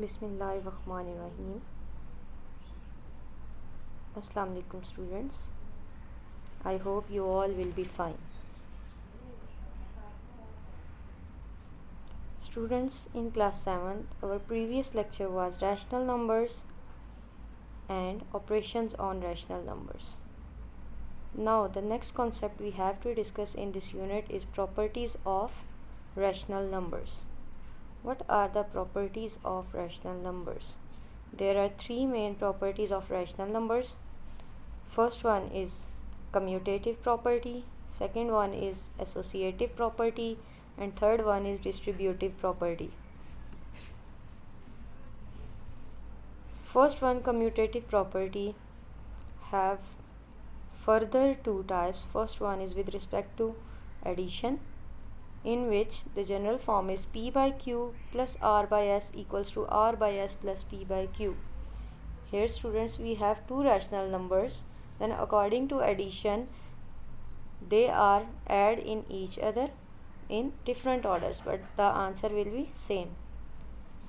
Bismillahirrahmanirrahim. Assalamu alaikum students. I hope you all will be fine. Students, in class 7th, our previous lecture was rational numbers and operations on rational numbers. Now the next concept we have to discuss in this unit is properties of rational numbers. What are the properties of rational numbers? There are three main properties of rational numbers. First one is commutative property, second one is associative property, and third one is distributive property. First one, commutative property, have further two types. First one is with respect to addition, in which the general form is p by q plus r by s equals to r by s plus p by q. Here students, we have two rational numbers, then according to addition they are add in each other in different orders, but the answer will be same.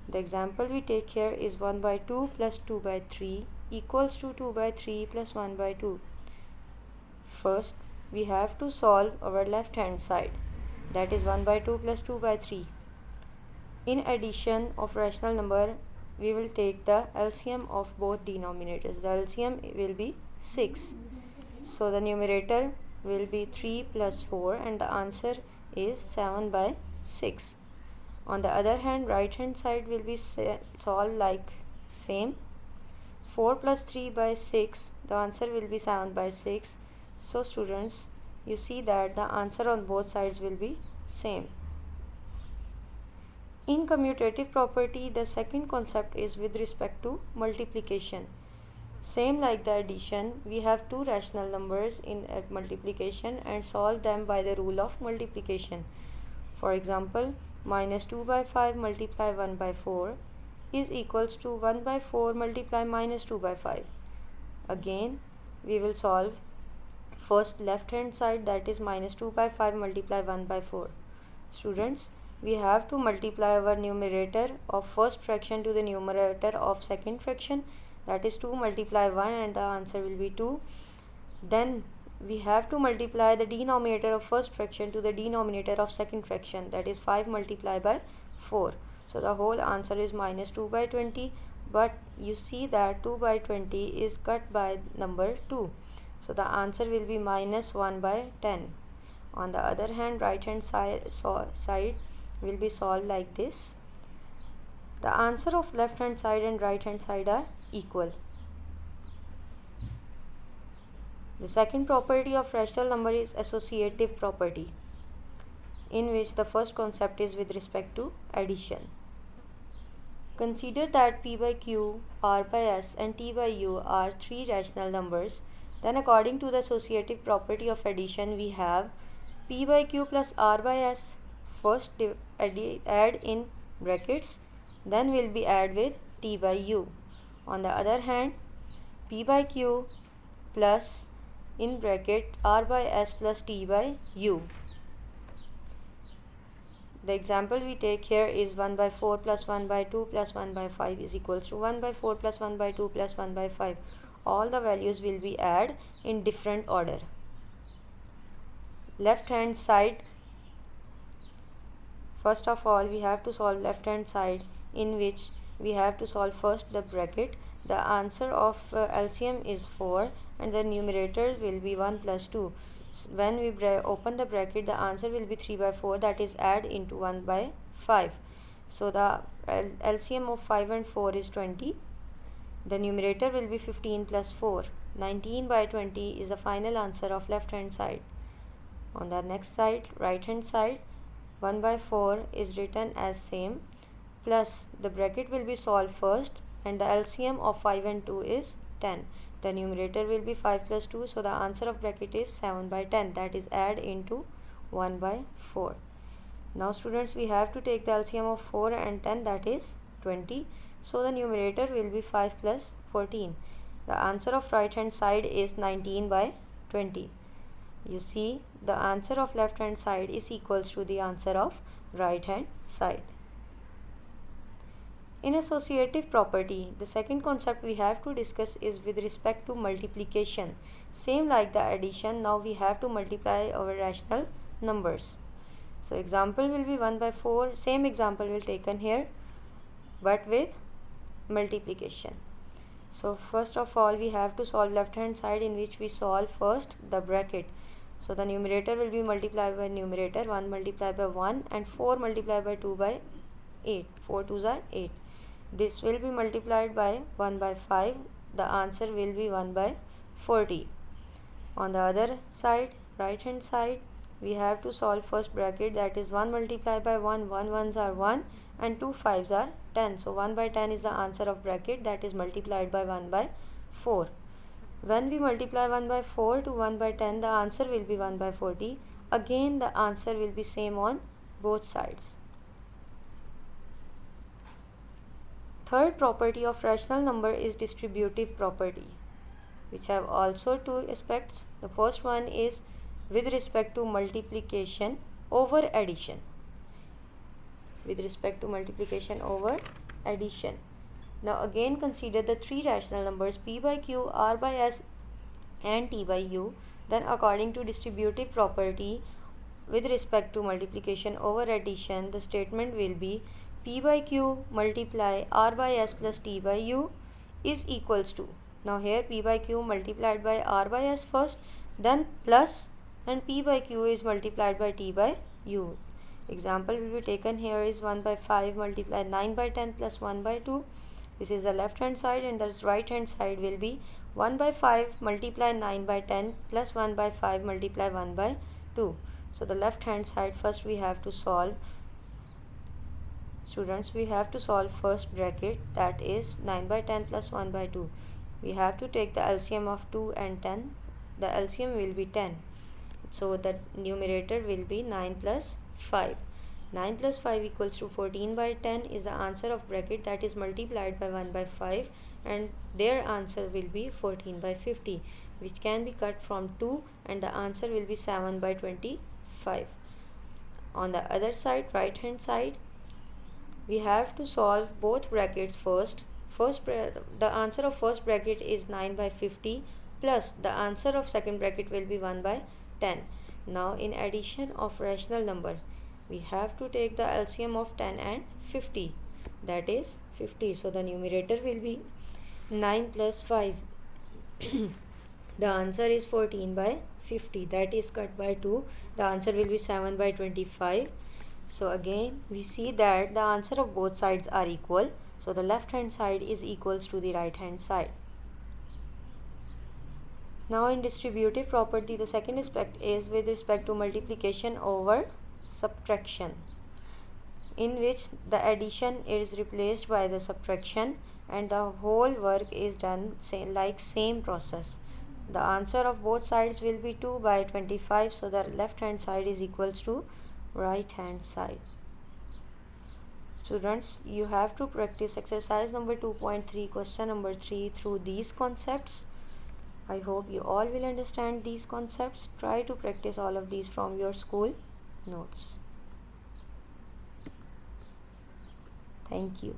The example we take here is 1 by 2 plus 2 by 3 equals to 2 by 3 plus 1 by 2. First we have to solve our left hand side, that is 1 by 2 plus 2 by 3. In addition of rational number, we will take the LCM of both denominators. The LCM will be 6. So the numerator will be 3 plus 4 and the answer is 7 by 6. On the other hand, right hand side will be solved like same. 4 plus 3 by 6, the answer will be 7 by 6. So students, you see that the answer on both sides will be same. In commutative property, the second concept is with respect to multiplication. Same like the addition, we have two rational numbers in multiplication and solve them by the rule of multiplication. For example, minus 2 by 5 multiply 1 by 4 is equals to 1 by 4 multiply minus 2 by 5. Again, we will solve first left hand side, that is minus 2 by 5 multiply 1 by 4. Students, we have to multiply our numerator of first fraction to the numerator of second fraction, that is 2 multiply 1 and the answer will be 2. Then we have to multiply the denominator of first fraction to the denominator of second fraction, that is 5 multiply by 4. So the whole answer is minus 2 by 20, but you see that 2 by 20 is cut by number 2. So the answer will be minus 1 by 10. On the other hand, right hand side will be solved like this. The answer of left hand side and right hand side are equal. The second property of rational number is associative property, in which the first concept is with respect to addition. Consider that p by q, r by s and t by u are three rational numbers. Then according to the associative property of addition, we have p by q plus r by s. First add in brackets, then will be add with t by u. On the other hand, p by q plus in bracket r by s plus t by u. The example we take here is 1 by 4 plus 1 by 2 plus 1 by 5 is equals to 1 by 4 plus 1 by 2 plus 1 by 5. All the values will be added in different order. Left hand side, first of all we have to solve left hand side, in which we have to solve first the bracket. The answer of LCM is 4 and the numerator will be 1 plus 2. So when we open the bracket, the answer will be 3 by 4, that is add into 1 by 5. So the LCM of 5 and 4 is 20. The numerator will be 15 plus 4. 19 by 20 is the final answer of left hand side. On the next side, right hand side, 1 by 4 is written as same, plus the bracket will be solved first and the LCM of 5 and 2 is 10. The numerator will be 5 plus 2, so the answer of bracket is 7 by 10, that is add into 1 by 4. Now students, we have to take the LCM of 4 and 10, that is 20. So the numerator will be 5 plus 14. The answer of right hand side is 19 by 20. You see, the answer of left hand side is equals to the answer of right hand side. In associative property, the second concept we have to discuss is with respect to multiplication. Same like the addition, now we have to multiply our rational numbers. So example will be 1 by 4. Same example will taken here, but with multiplication. So first of all we have to solve left hand side, in which we solve first the bracket. So the numerator will be multiplied by numerator, 1 multiplied by 1 and 4 multiplied by 2 by 8. 4 2s are 8. This will be multiplied by 1 by 5. The answer will be 1 by 40. On the other side, right hand side, we have to solve first bracket, that is 1 multiplied by 1, 1 1s are 1 and 2 5s are 10. So 1 by 10 is the answer of bracket, that is multiplied by 1 by 4. When we multiply 1 by 4 to 1 by 10, the answer will be 1 by 40. Again the answer will be same on both sides. Third property of rational number is distributive property, which have also two aspects. The first one is with respect to multiplication over addition. With respect to multiplication over addition. Now again consider the three rational numbers p by q, r by s and t by u. Then according to distributive property with respect to multiplication over addition, the statement will be p by q multiply r by s plus t by u is equals to. Now here p by q multiplied by r by s first, then plus, and p by q is multiplied by t by u. Example will be taken here is 1 by 5 multiplied 9 by 10 plus 1 by 2. This is the left hand side, and the right hand side will be 1 by 5 multiply 9 by 10 plus 1 by 5 multiply 1 by 2. So the left hand side first we have to solve. Students, we have to solve first bracket, that is 9 by 10 plus 1 by 2. We have to take the LCM of 2 and 10. The LCM will be 10. So the numerator will be 9 plus 5. 9 plus 5 equals to 14 by 10 is the answer of bracket, that is multiplied by 1 by 5, and their answer will be 14 by 50, which can be cut from 2, and the answer will be 7 by 25. On the other side, right hand side, we have to solve both brackets first. The answer of first bracket is 9 by 50 plus the answer of second bracket will be 1 by 10. Now in addition of rational number, we have to take the LCM of 10 and 50, that is 50. So the numerator will be 9 plus 5. The answer is 14 by 50, that is cut by 2. The answer will be 7 by 25. So again we see that the answer of both sides are equal. So the left hand side is equals to the right hand side. Now in distributive property, the second aspect is with respect to multiplication over subtraction, in which the addition is replaced by the subtraction and the whole work is done same process. The answer of both sides will be 2 by 25. So the left hand side is equals to right hand side. Students, you have to practice exercise number 2.3 question number 3 through these concepts. I hope you all will understand these concepts. Try to practice all of these from your school notes. Thank you.